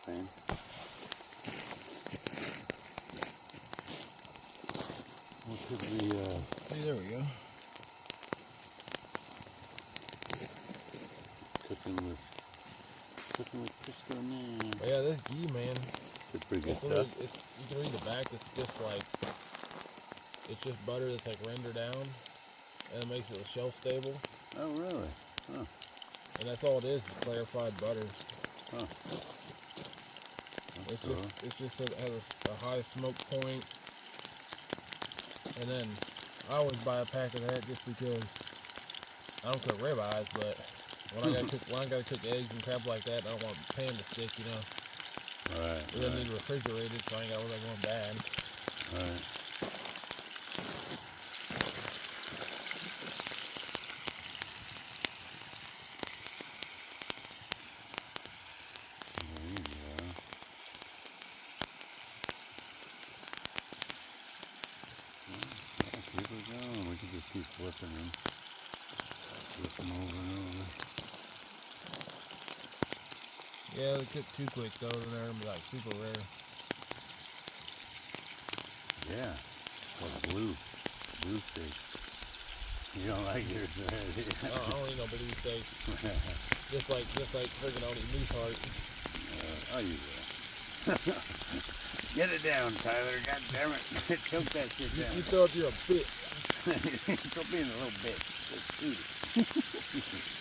pan. What could we, Hey, there we go. cooking with Crisco now. Oh, yeah, this ghee, man. It's pretty good It's stuff. you can read the back. It's just like, it's just butter that's like rendered down, and it makes it shelf stable. Oh, really? Huh. And that's all it is clarified butter. Huh. It's cool. just it has a high smoke point. And then I always buy a pack of that just because I don't cook ribeyes, but when I gotta cook eggs and crap like that, I don't want the pan to stick, you know. Right. It doesn't need refrigerated, so I ain't got to worry about going bad. Right. There you go. Yeah, keep it going. We can just keep flipping them. Flip them over and over. Yeah, they cook too quick though, then they're gonna be like super rare. Yeah. Well, blue steak. You don't like yours, right? I don't eat no blue steak. just like freaking I don't eat moose heart. Oh, you will. Get it down, Tyler. God damn it. Choke that shit down. You throw up you're a bitch. Quit being a little bitch. Let's eat it.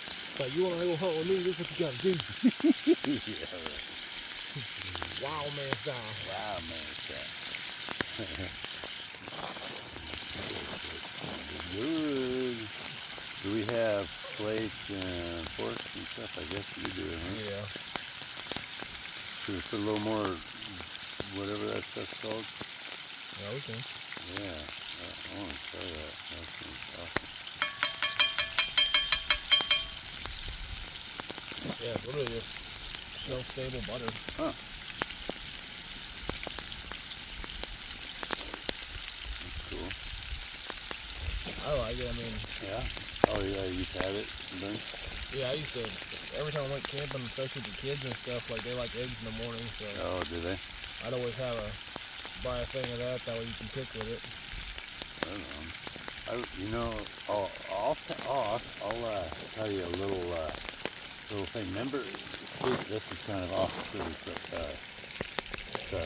Like, you wanna go hunt with me, this is what you gotta do. Yeah, right. Wild man style. Wow, man. Good. Do we have plates and forks and stuff? I guess you do, huh? Yeah. Should we put a little more, whatever that stuff's called? Yeah, we can. Yeah. I want to try that. That seems awesome. Yeah, it's literally just shelf-stable butter. Huh. That's cool. I like it, I mean... Yeah? Oh, yeah, you used to have it, Ben? Yeah, I used to, every time I went camping, especially with the kids and stuff, like, they like eggs in the morning, so... Oh, do they? I'd always buy a thing of that way you can cook with it. I don't know. I'll tell you a little thing. Remember, this is kind of off the but